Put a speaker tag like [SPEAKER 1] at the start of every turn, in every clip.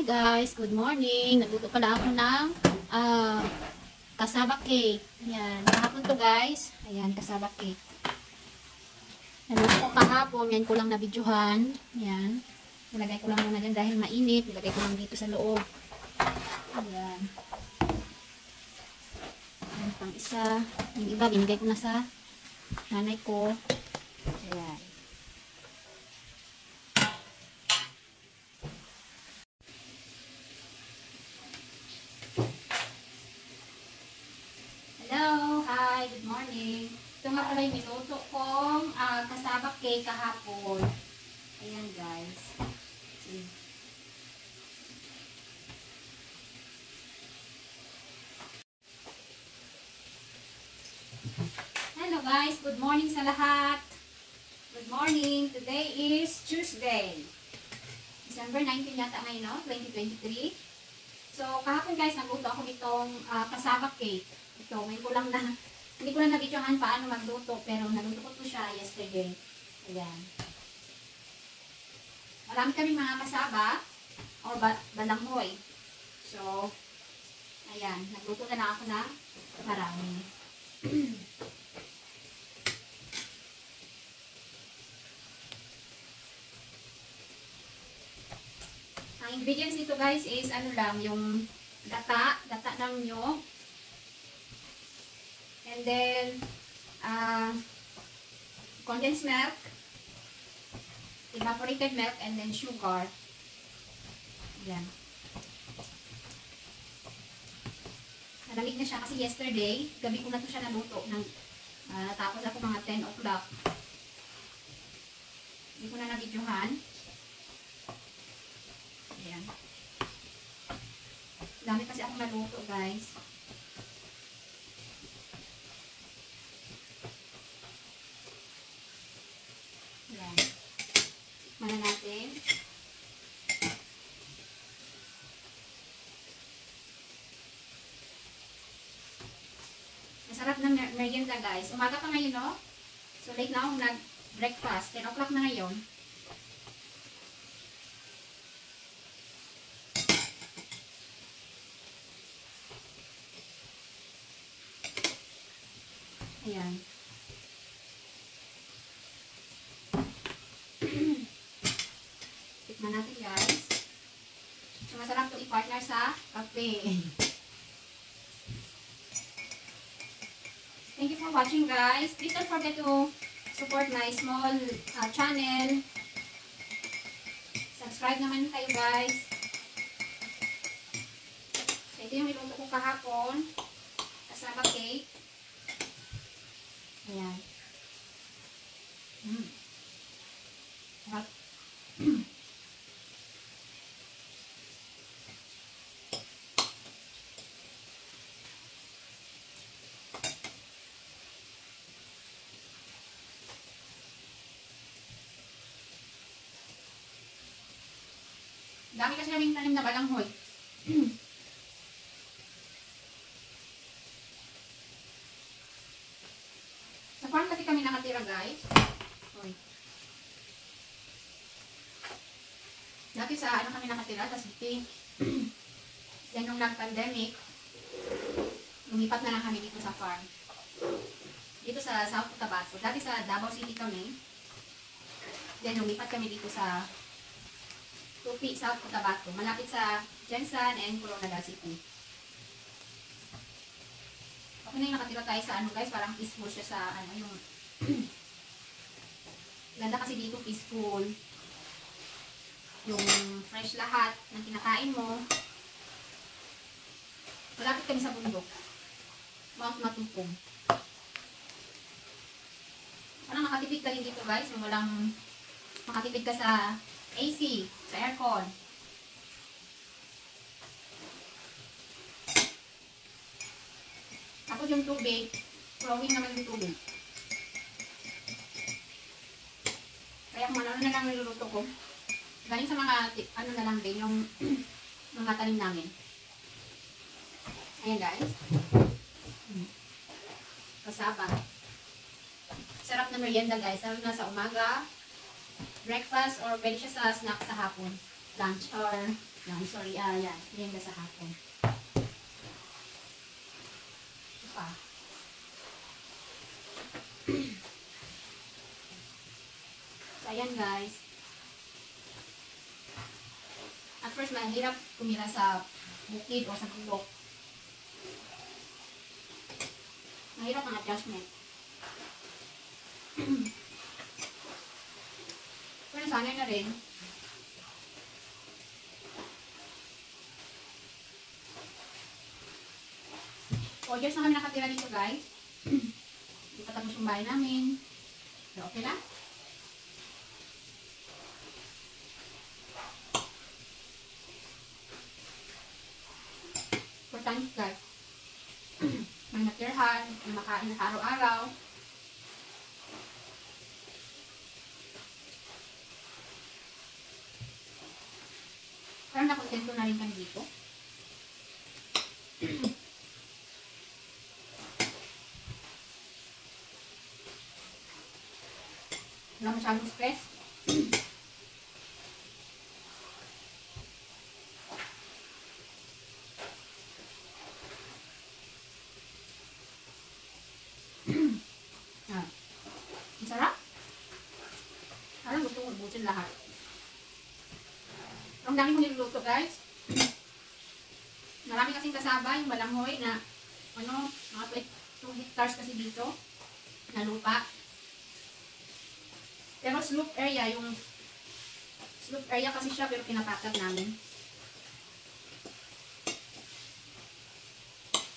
[SPEAKER 1] Hi guys, good morning. Nagluto pala ako ng cassava cake. Ayan, kahapon to guys. Ayan, cassava cake. Nagluto ko kahapon, yan ko lang na-videohan. Ayan, nilagay ko lang muna dyan dahil mainit. Nilagay ko lang dito sa loob. Ayan. Ayan, pang isa. Yung iba, binigay ko na sa nanay ko. Ayan. Hello! Hi! Good morning! Ito nga pala yung minuto kong cassava cake kahapon. Ayan guys. See. Hello guys! Good morning sa lahat! Good morning! Today is Tuesday. December 19 yata ngayon, no? 2023. So, kahapon guys, nagluto ako nitong cassava cake. Ito, ngayon ko lang na, hindi ko na nabidyohan paano magluto, pero naluto ko ito siya yesterday. Ayan. Marami kami mga kasaba, or balanghoy. So, ayan, nagluto na ako na marami. Ang ingredients dito guys is ano lang, yung gata ng nyog. And then, condensed milk, evaporated milk, and then sugar. Ayan. Nalamig na siya kasi yesterday, gabi ko na ito siya naluto. Natapos ako mga 10 o'clock. Hindi ko na nabidyohan. Ayan. Dami kasi akong naluto guys. Ayan. Mana natin. Masarap ng merienda guys. Umaga pa ngayon, no? So late na akong nag-breakfast. 10 o'clock na ngayon. Ayan. Tikman natin guys. So masarap ito i-partner sa kape. Thank you for watching guys. Please don't forget to support my small channel. Subscribe naman kayo guys. So, ito yung niluto ko kahapon. Cassava cake. Ayan. Sarap. Dami kasi kaming tanim na balanghoy. Sa farm kasi kami nakatira guys. Oy. Dati sa ano kami nakatira, sa city. Then nung nag-pandemic, lumipat na lang kami dito sa farm. Dito sa South Cotabato. Dati sa Davao City kami. Then lumipat kami dito sa Tupi, South Cotabato. Malapit sa Jensan and Coronadal City. Okay na yung nakatira tayo sa ano guys, parang peaceful siya sa ano yung ganda kasi dito, peaceful. Yung fresh lahat ng kinakain mo. Malapit kami sa bundok. Mount Matupong. Parang makatipid ka rin dito guys, yung walang makatipid ka sa AC, sa aircon. Tapos yung tubig, flowing naman yung tubig. Kaya kung ano na lang niluluto ko, galing sa mga, ano na lang din, yung mga tanim namin. Ayan guys. Cassava. Sarap na merienda guys, lalo na sa umaga, breakfast, or pwede siya sa snack sa hapon. Lunch or No, I'm sorry. Yan. Merienda sa hapon. Ito pa. So, ayan guys. At first, mahirap kumira sa bukid o sa bundok. Mahirap ang adjustment. Pero sanay na rin. O, years na kami nakatira dito guys. Hindi pa tapos yung bahay namin. So, okay lang. Importante guys. May natirhan, may makain na araw-araw. Parang nakontento na rin kami dito. Wala masyadong stress. Ang sarap. Parang gusto kong ubusin lahat. Ang dami ko niluluto guys. Marami kasing kasaba yung balanghoy na mga 2 hectares kasi dito na lupa. Pero slope area kasi siya pero pinapatag namin.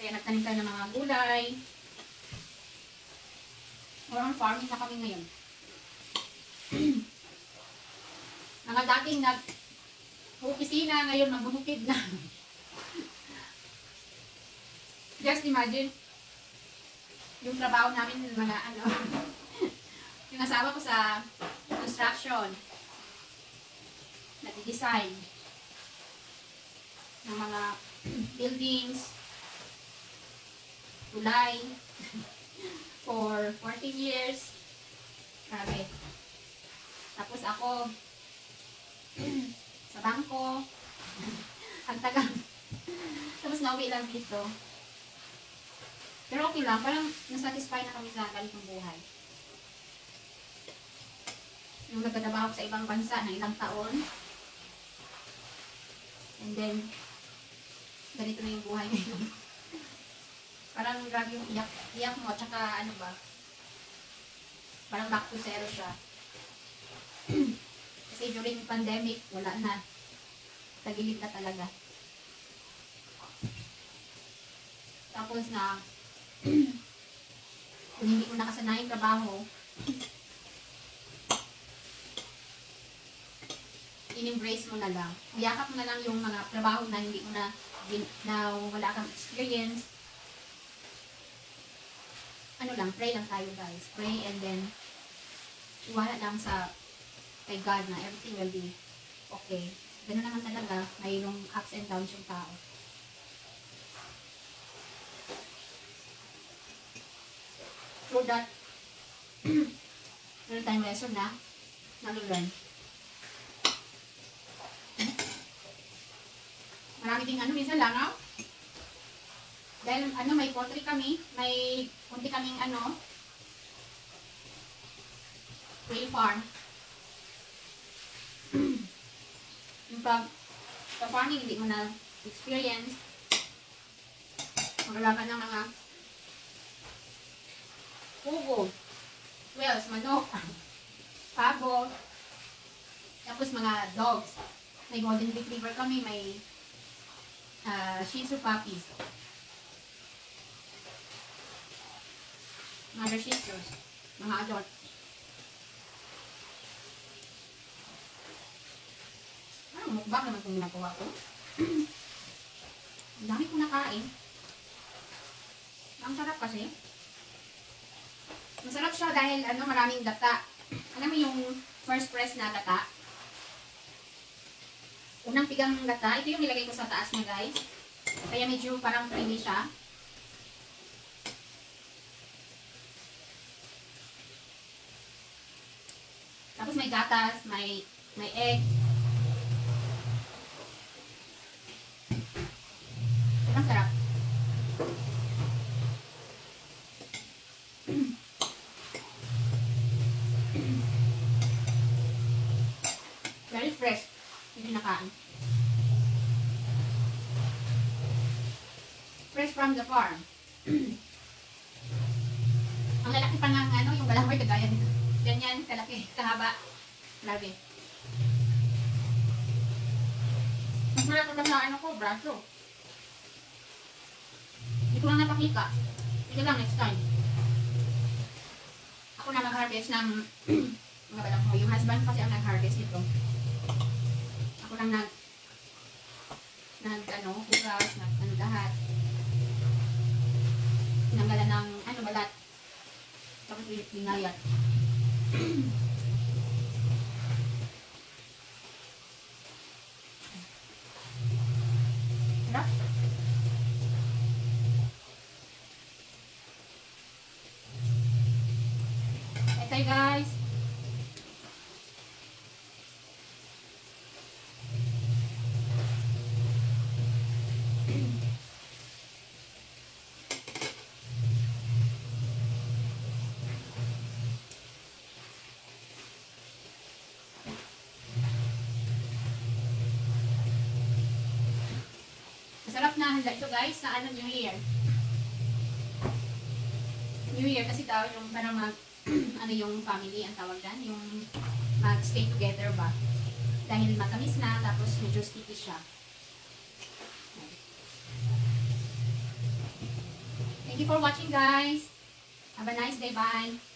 [SPEAKER 1] Kaya nagtanim tayo ng mga gulay. More on farming na kami ngayon. Mga dating nag-opisina, ngayon magbubukid na. Just imagine yung trabaho namin ng mga yung asawa ko sa construction, nag-design ng mga buildings, tulay, for 14 years. Grabe. Tapos ako, sa bangko, ang tagal. Tapos nauwi lang dito. Pero okay lang, parang nasatisfy na kami sa ganitong buhay. Yung nagtatrabaho sa ibang bansa na ilang taon. And then, ganito na yung buhay ngayon. Parang grabe yung iyak mo, at saka ano ba, parang back to zero siya. Kasi during pandemic, wala na. Tagilid na talaga. Tapos na, kung hindi ko nakasanayin trabaho, in-embrace mo na lang. Iyakap mo na lang yung mga trabaho na hindi mo na wala kang experience. Ano lang, pray lang tayo guys. Pray and then iwala lang sa kay God na everything will be okay. Ganun naman talaga, mayroong ups and downs yung tao. So that meron tayong lesson na nag-learn. Marami ding minsan langaw. Dahil may poultry kami, may kunti kaming quail farm. Yung sa farming, hindi mo na experience. Magalakan ng mga pugo, quails, manok, pabo, tapos mga dogs. May golden retriever kami, may Shih Tzu puppies. Mother Shih Tzus, mga adult. Mukbang naman kung ginagawa ko. Ang dami kong nakain. Ang sarap kasi. Masarap siya dahil maraming gata. Alam mo yung first press na gata? Unang pigang gata. Ito yung nilagay ko sa taas niya guys. Kaya medyo parang creamy siya. Tapos may gatas, may egg. kinakain. Fresh from the farm. Ang lalaki pa ng ano, yung galamoy kagaya nito. Ganyan, kalaki, kahaba. Grabe. Mas malaki pa sa ano ko, braso. Hindi ko lang napakita. Ito lang next time. Ako na mag-harvest ng mga balanghoy. Yung husband kasi ang nag-harvest nito. Ako lang hugas, lahat. Tinanggalan ng balat. Tapos linayat. Sarap. Ito guys. Masarap na handa ito guys sa New Year. New Year kasi tawag yung parang yung family ang tawag dyan, yung mag-stay together ba. Dahil matamis na, tapos medyo sticky siya. Thank you for watching guys. Have a nice day. Bye.